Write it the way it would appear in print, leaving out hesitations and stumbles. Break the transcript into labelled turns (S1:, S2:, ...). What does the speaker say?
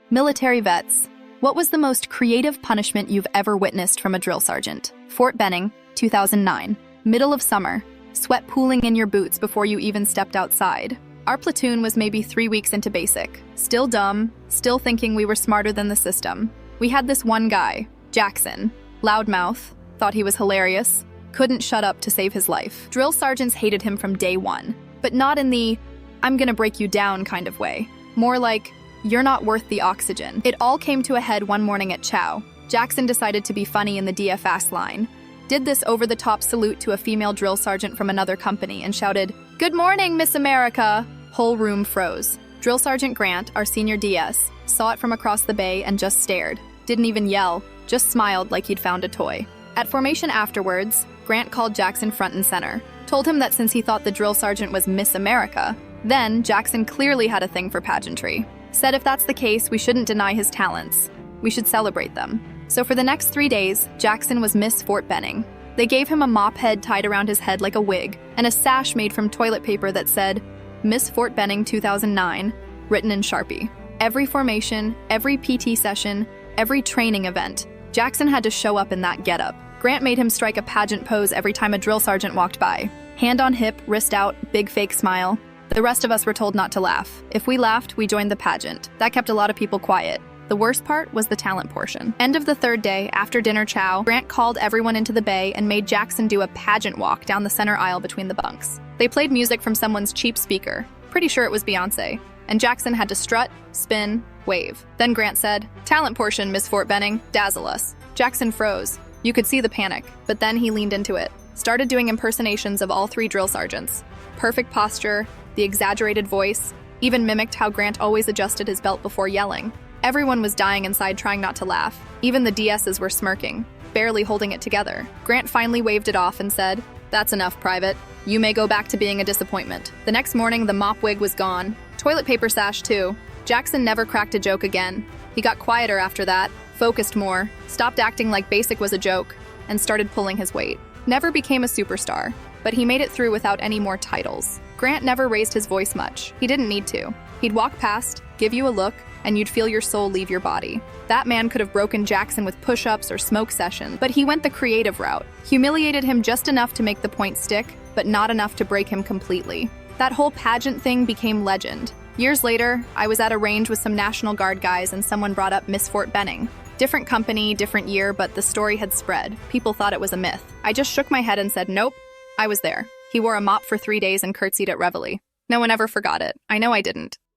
S1: Military vets. What was the most creative punishment you've ever witnessed from a drill sergeant? Fort Benning, 2009. Middle of summer. Sweat pooling in your boots before you even stepped outside. Our platoon was maybe 3 weeks into basic. Still dumb, still thinking we were smarter than the system. We had this one guy, Jackson. Loudmouth, thought he was hilarious, couldn't shut up to save his life. Drill sergeants hated him from day one, but not in the "I'm gonna break you down" kind of way. More like, "You're not worth the oxygen." It all came to a head one morning at Chow. Jackson decided to be funny in the DFS line. Did this over-the-top salute to a female drill sergeant from another company and shouted, "Good morning, Miss America!" Whole room froze. Drill Sergeant Grant, our senior DS, saw it from across the bay and just stared. Didn't even yell, just smiled like he'd found a toy. At formation afterwards, Grant called Jackson front and center, told him that since he thought the drill sergeant was Miss America, then Jackson clearly had a thing for pageantry. Said if that's the case, we shouldn't deny his talents. We should celebrate them. So for the next 3 days, Jackson was Miss Fort Benning. They gave him a mop head tied around his head like a wig, and a sash made from toilet paper that said, Miss Fort Benning 2009, written in Sharpie. Every formation, every PT session, every training event, Jackson had to show up in that getup. Grant made him strike a pageant pose every time a drill sergeant walked by. Hand on hip, wrist out, big fake smile. The rest of us were told not to laugh. If we laughed, we joined the pageant. That kept a lot of people quiet. The worst part was the talent portion. End of the third day, after dinner chow, Grant called everyone into the bay and made Jackson do a pageant walk down the center aisle between the bunks. They played music from someone's cheap speaker. Pretty sure it was Beyonce. And Jackson had to strut, spin, wave. Then Grant said, "Talent portion, Miss Fort Benning, dazzle us." Jackson froze. You could see the panic, but then he leaned into it. Started doing impersonations of all 3 drill sergeants. Perfect posture, the exaggerated voice, even mimicked how Grant always adjusted his belt before yelling. Everyone was dying inside trying not to laugh. Even the DSs were smirking, barely holding it together. Grant finally waved it off and said, "That's enough, Private. You may go back to being a disappointment." The next morning, the mop wig was gone. Toilet paper sash, too. Jackson never cracked a joke again. He got quieter after that, focused more, stopped acting like basic was a joke, and started pulling his weight. Never became a superstar, but he made it through without any more titles. Grant never raised his voice much. He didn't need to. He'd walk past, give you a look, and you'd feel your soul leave your body. That man could have broken Jackson with push-ups or smoke sessions, but he went the creative route. Humiliated him just enough to make the point stick, but not enough to break him completely. That whole pageant thing became legend. Years later, I was at a range with some National Guard guys and someone brought up Miss Fort Benning. Different company, different year, but the story had spread. People thought it was a myth. I just shook my head and said, nope, I was there. He wore a mop for 3 days and curtsied at Reveille. No one ever forgot it. I know I didn't.